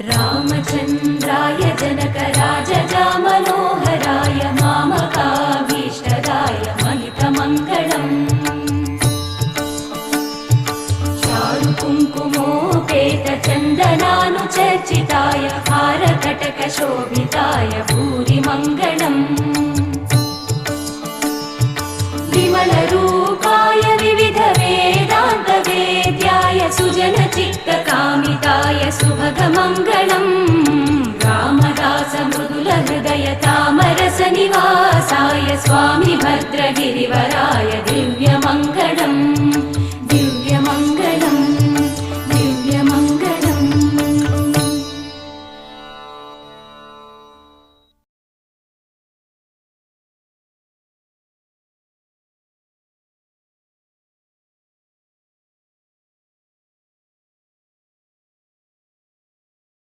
रामचन्द्राय जनकराजजामनोहराय मामकाभीष्टदाय महितमङ्गलम् चारुकुङ्कुमोपेतचन्दनानुचर्चिताय हारकटकशोभिताय भूरिमङ्गलम् विमलरूपाय विविधवेदान्तवेद्याय सुजनचित्तकामिताय सुभगमङ्गलम् रामदासमृदुलहृदय तामरसनिवासाय स्वामि भद्रगिरिवराय दिव्यमङ्गलम्